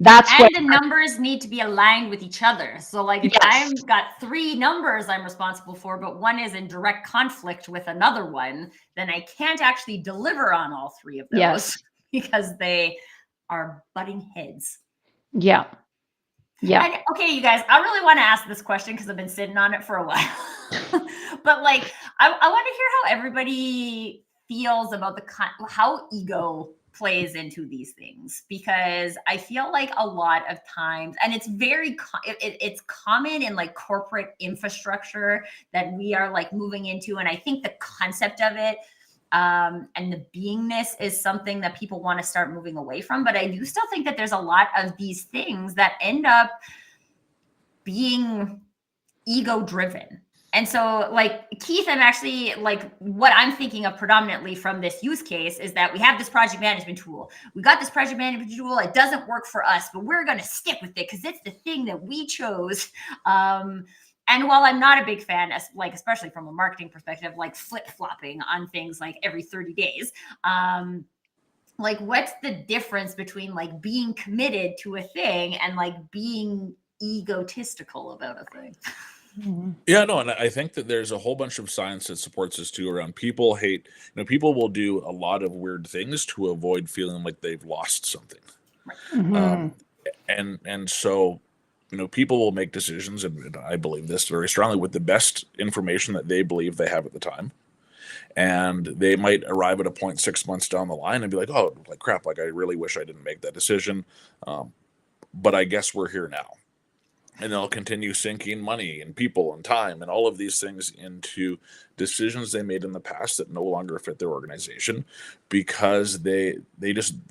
That's and the numbers need to be aligned with each other. So like if yes. I've got 3 numbers I'm responsible for, but one is in direct conflict with another one, then I can't actually deliver on all 3 of those because they are butting heads. Yeah. Yeah. And, okay, you guys, I really want to ask this question because I've been sitting on it for a while. But like, I want to hear how everybody feels about how ego plays into these things, because I feel like a lot of times, and it's very it's common in like corporate infrastructure that we are like moving into, and I think the concept of it and the beingness is something that people want to start moving away from. But I do still think that there's a lot of these things that end up being ego driven. And so like Keith, I'm actually like, what I'm thinking of predominantly from this use case is that we have this project management tool. We got this project management tool. It doesn't work for us, but we're going to stick with it because it's the thing that we chose. And while I'm not a big fan, like especially from a marketing perspective, like flip-flopping on things like every 30 days, like what's the difference between like being committed to a thing and like being egotistical about a thing? Yeah, no, and I think that there's a whole bunch of science that supports this too around people hate. People will do a lot of weird things to avoid feeling like they've lost something. And so, people will make decisions, and I believe this very strongly, with the best information that they believe they have at the time. And they might arrive at a point 6 months down the line and be like, oh, like crap, like I really wish I didn't make that decision. But I guess we're here now. And they'll continue sinking money and people and time and all of these things into decisions they made in the past that no longer fit their organization, because they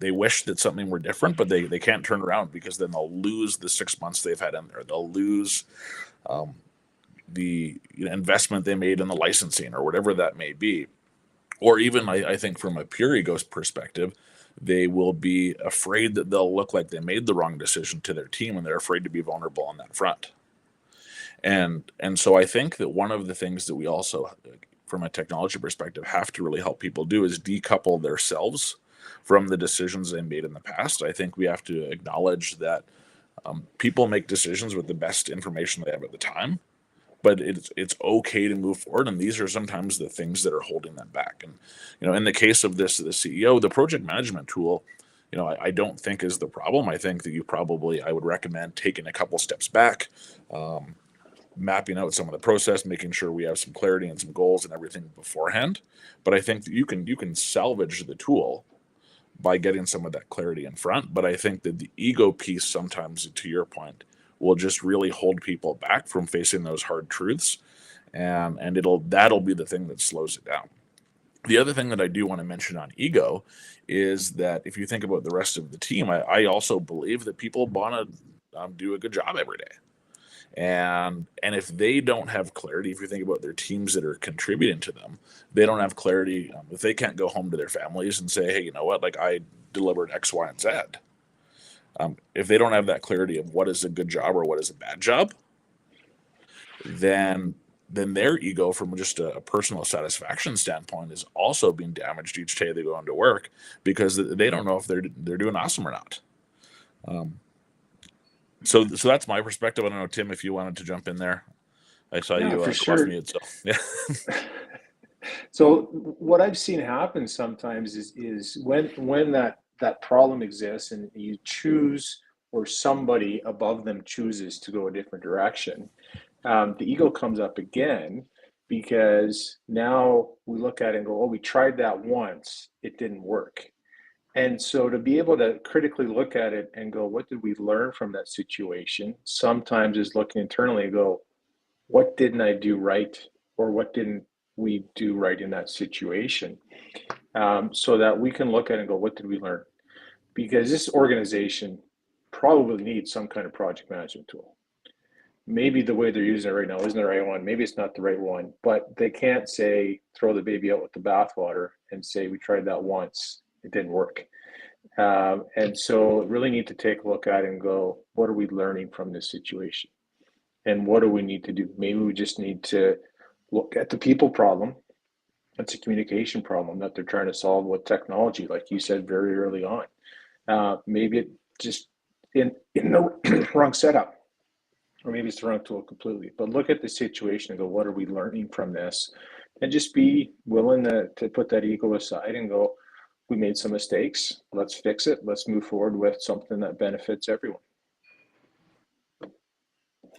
wish that something were different, but they can't turn around, because then they'll lose the 6 months they've had in there. They'll lose the investment they made in the licensing or whatever that may be. Or even, I think from a pure ego perspective, they will be afraid that they'll look like they made the wrong decision to their team, and they're afraid to be vulnerable on that front. And so I think that one of the things that we also, from a technology perspective, have to really help people do is decouple themselves from the decisions they made in the past. I think we have to acknowledge that people make decisions with the best information they have at the time, but it's okay to move forward. And these are sometimes the things that are holding them back. And, in the case of the CEO, the project management tool, I don't think is the problem. I think that I would recommend taking a couple steps back, mapping out some of the process, making sure we have some clarity and some goals and everything beforehand. But I think that you can salvage the tool by getting some of that clarity in front. But I think that the ego piece sometimes, to your point, will just really hold people back from facing those hard truths, and that'll be the thing that slows it down. The other thing that I do want to mention on ego is that if you think about the rest of the team, I also believe that people want to do a good job every day. And if they don't have clarity, if you think about their teams that are contributing to them, they don't have clarity. If they can't go home to their families and say, hey, you know what, like I delivered X, Y, and Z. If they don't have that clarity of what is a good job or what is a bad job, then their ego, from just a personal satisfaction standpoint, is also being damaged each day they go into work, because they don't know if they're doing awesome or not. So that's my perspective. I don't know, Tim, if you wanted to jump in there. I saw you for off sure. mute, so yeah. So what I've seen happen sometimes is when that problem exists and you choose, or somebody above them chooses to go a different direction, the ego comes up again, because now we look at it and go, oh, we tried that once, it didn't work. And so to be able to critically look at it and go, what did we learn from that situation? Sometimes is looking internally and go, what didn't I do right? Or what didn't we do right in that situation? So that we can look at it and go, what did we learn? Because this organization probably needs some kind of project management tool. Maybe the way they're using it right now isn't the right one. Maybe it's not the right one, but they can't say, throw the baby out with the bathwater and say, we tried that once, it didn't work. And so really need to take a look at it and go, what are we learning from this situation? And what do we need to do? Maybe we just need to look at the people problem. It's a communication problem that they're trying to solve with technology, like you said very early on. Maybe it just in the wrong setup, or maybe it's the wrong tool completely. But look at the situation and go, what are we learning from this? And just be willing to put that ego aside and go, we made some mistakes. Let's fix it. Let's move forward with something that benefits everyone.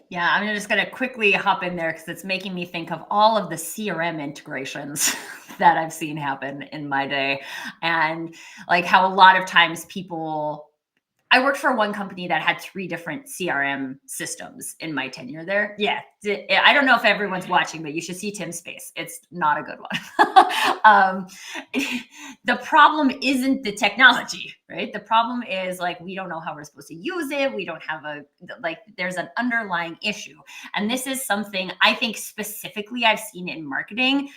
Yeah, I'm just going to quickly hop in there because it's making me think of all of the CRM integrations that I've seen happen in my day. And like how a lot of times I worked for one company that had 3 different CRM systems in my tenure there. Yeah. I don't know if everyone's watching, but you should see Tim's face. It's not a good one. The problem isn't the technology, right? The problem is like, we don't know how we're supposed to use it. We don't have there's an underlying issue. And this is something I think specifically I've seen in marketing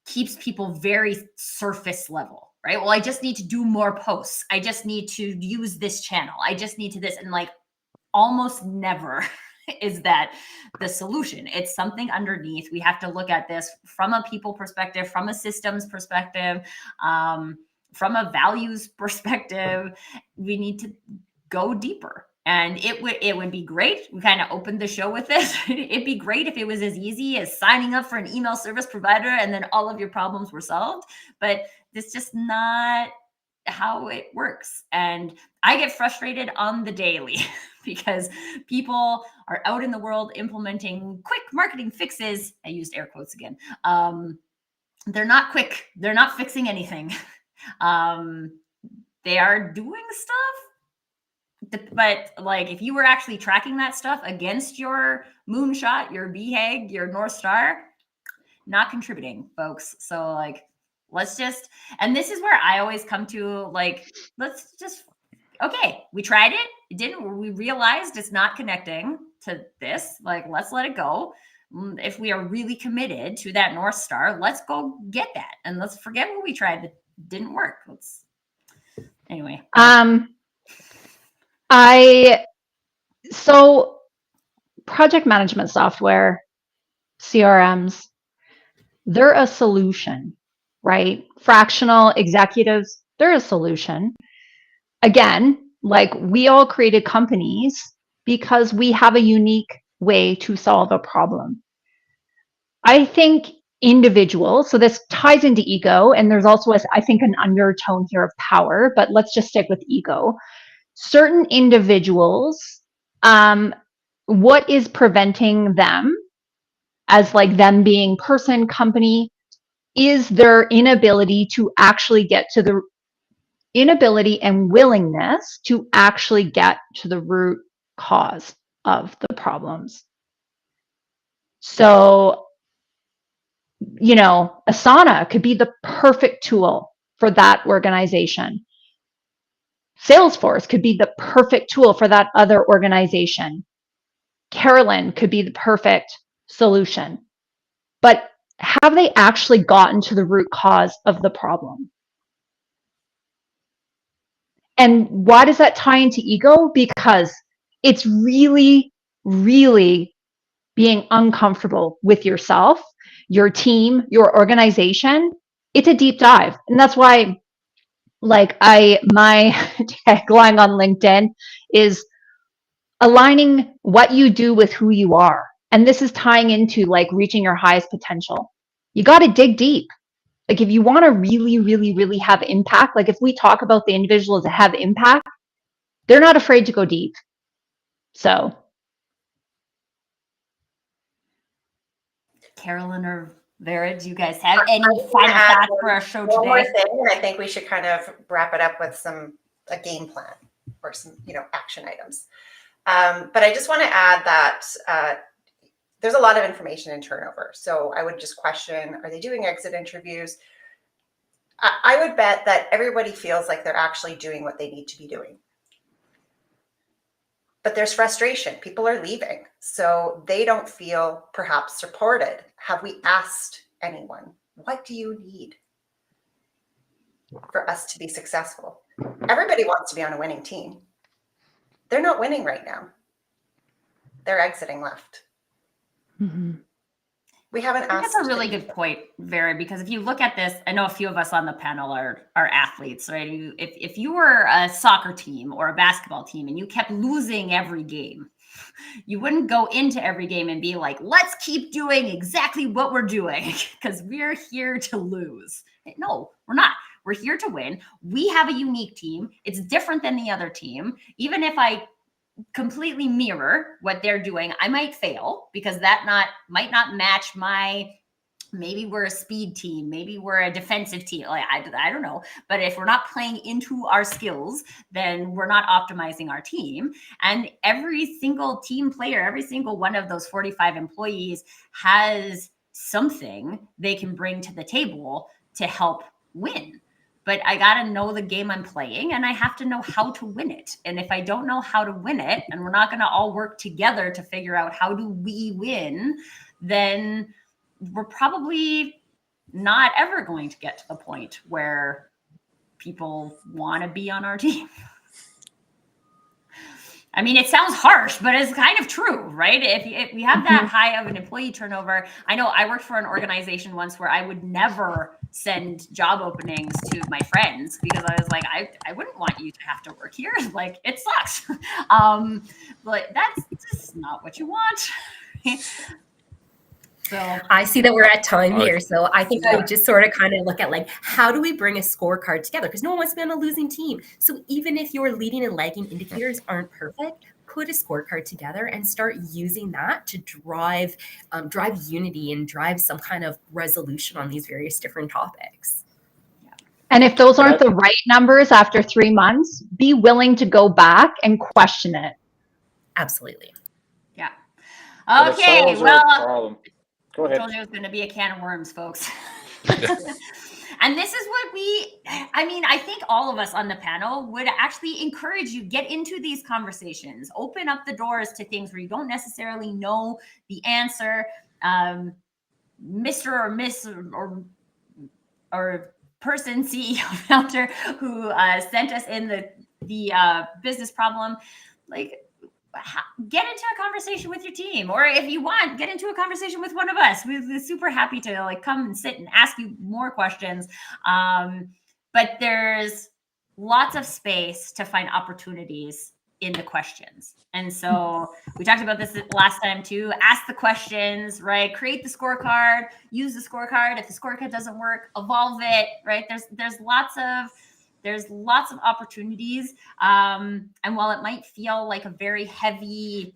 keeps people very surface level, right? Well, I just need to do more posts. I just need to use this channel. I just need to this. And like almost never is that the solution. It's something underneath. We have to look at this from a people perspective, from a systems perspective, from a values perspective. We need to go deeper. And it would be great. We kind of opened the show with this. It'd be great if it was as easy as signing up for an email service provider and then all of your problems were solved. But it's just not how it works. And I get frustrated on the daily because people are out in the world implementing quick marketing fixes. I used air quotes again. they're not quick. They're not fixing anything. They are doing stuff, but like if you were actually tracking that stuff against your moonshot, your BHAG, your North Star, not contributing, folks. So like, let's just, and this is where I always come to, like, let's just, okay, we tried it. It didn't, we realized it's not connecting to this. Like, let's let it go. If we are really committed to that North Star, let's go get that. And let's forget what we tried that didn't work. Anyway. So project management software, CRMs, they're a solution, right? Fractional executives, they're a solution. Again, like we all created companies because we have a unique way to solve a problem. I think individuals, so this ties into ego, and there's also, I think, an undertone here of power, but let's just stick with ego. Certain individuals, what is preventing them, as like them being person, company, is their inability to actually get to the inability and willingness to actually get to the root cause of the problems. So, you know, Asana could be the perfect tool for that organization. Salesforce could be the perfect tool for that other organization. Carolyn could be the perfect solution. But have they actually gotten to the root cause of the problem? And why does that tie into ego? Because it's really, really being uncomfortable with yourself, your team, your organization. It's a deep dive. And that's why, like, my tagline on LinkedIn is aligning what you do with who you are. And this is tying into like reaching your highest potential. You got to dig deep. Like if you want to really, really, really have impact, like if we talk about the individuals that have impact, they're not afraid to go deep. So. Carolyn or Vera, do you guys have any final thoughts for our show today? One more thing, and I think we should kind of wrap it up with a game plan or some, action items. But I just want to add that there's a lot of information in turnover. So I would just question, are they doing exit interviews? I would bet that everybody feels like they're actually doing what they need to be doing. But there's frustration. People are leaving. So they don't feel perhaps supported. Have we asked anyone, what do you need for us to be successful? Everybody wants to be on a winning team. They're not winning right now. They're exiting left. Mm-hmm. We haven't asked. That's a really good point, Vera, because if you look at this, I know a few of us on the panel are athletes, right? If you were a soccer team or a basketball team and you kept losing every game, you wouldn't go into every game and be like, let's keep doing exactly what we're doing because we're here to lose. No, we're not. We're here to win. We have a unique team. It's different than the other team. Even if I completely mirror what they're doing, I might fail because that might not match maybe we're a speed team, maybe we're a defensive team. Like I don't know. But if we're not playing into our skills, then we're not optimizing our team. And every single team player, every single one of those 45 employees has something they can bring to the table to help win. But I got to know the game I'm playing and I have to know how to win it. And if I don't know how to win it, and we're not going to all work together to figure out how do we win, then we're probably not ever going to get to the point where people want to be on our team. I mean, it sounds harsh, but it's kind of true, right? If we have that high of an employee turnover, I know I worked for an organization once where I would never send job openings to my friends because I was like, I wouldn't want you to have to work here. Like, it sucks. But that's just not what you want. So I see that we're at time here. So I think I would just sort of kind of look at like, how do we bring a scorecard together? Because no one wants to be on a losing team. So even if your leading and lagging indicators aren't perfect, put a scorecard together and start using that to drive unity and drive some kind of resolution on these various different topics. And if those aren't the right numbers after 3 months, be willing to go back and question it. Absolutely. Yeah. But if Okay. sales are Well, a problem. Go I ahead. told you it was going to be a can of worms, folks. And this is what I think all of us on the panel would actually encourage you, get into these conversations, open up the doors to things where you don't necessarily know the answer. Mr. or Miss or person, CEO, founder who sent us in the business problem, like, get into a conversation with your team, or if you want, get into a conversation with one of us. We're super happy to like come and sit and ask you more questions. But there's lots of space to find opportunities in the questions. And so we talked about this last time too. Ask the questions, right? Create the scorecard, use the scorecard. If the scorecard doesn't work, evolve it, right? There's lots of opportunities. And while it might feel like a very heavy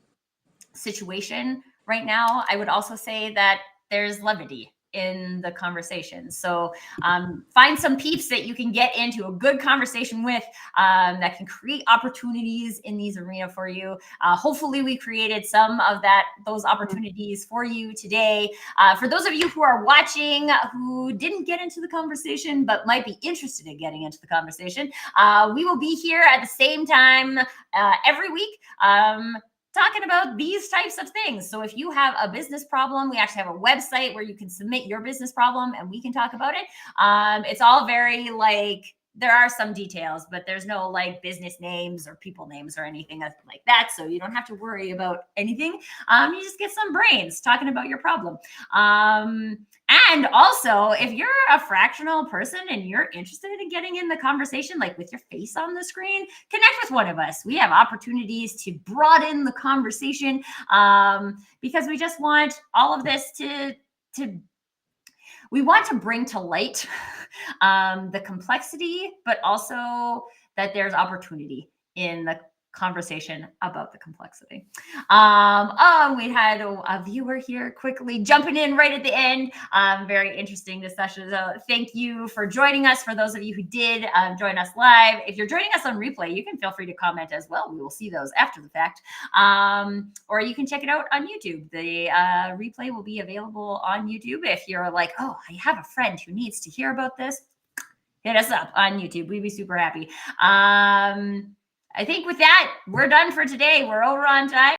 situation right now, I would also say that there's levity in the conversation. So find some peeps that you can get into a good conversation with that can create opportunities in these arena for you. Hopefully we created some of those opportunities for you today. For those of you who are watching who didn't get into the conversation but might be interested in getting into the conversation, we will be here at the same time every week talking about these types of things. So if you have a business problem, we actually have a website where you can submit your business problem and we can talk about it. It's all very like, there are some details, but there's no like business names or people names or anything like that. So you don't have to worry about anything. You just get some brains talking about your problem. And also, if you're a fractional person and you're interested in getting in the conversation, like with your face on the screen, connect with one of us. We have opportunities to broaden the conversation because we just want all of this we want to bring to light the complexity, but also that there's opportunity in the conversation about the complexity. We had a viewer here quickly jumping in right at the end. Very interesting discussion. So thank you for joining us. For those of you who did join us live, if you're joining us on replay, you can feel free to comment as well. We will see those after the fact. Or you can check it out on YouTube. The replay will be available on YouTube. If you're like, oh, I have a friend who needs to hear about this, hit us up on YouTube. We'd be super happy. I think with that, we're done for today. We're over on time.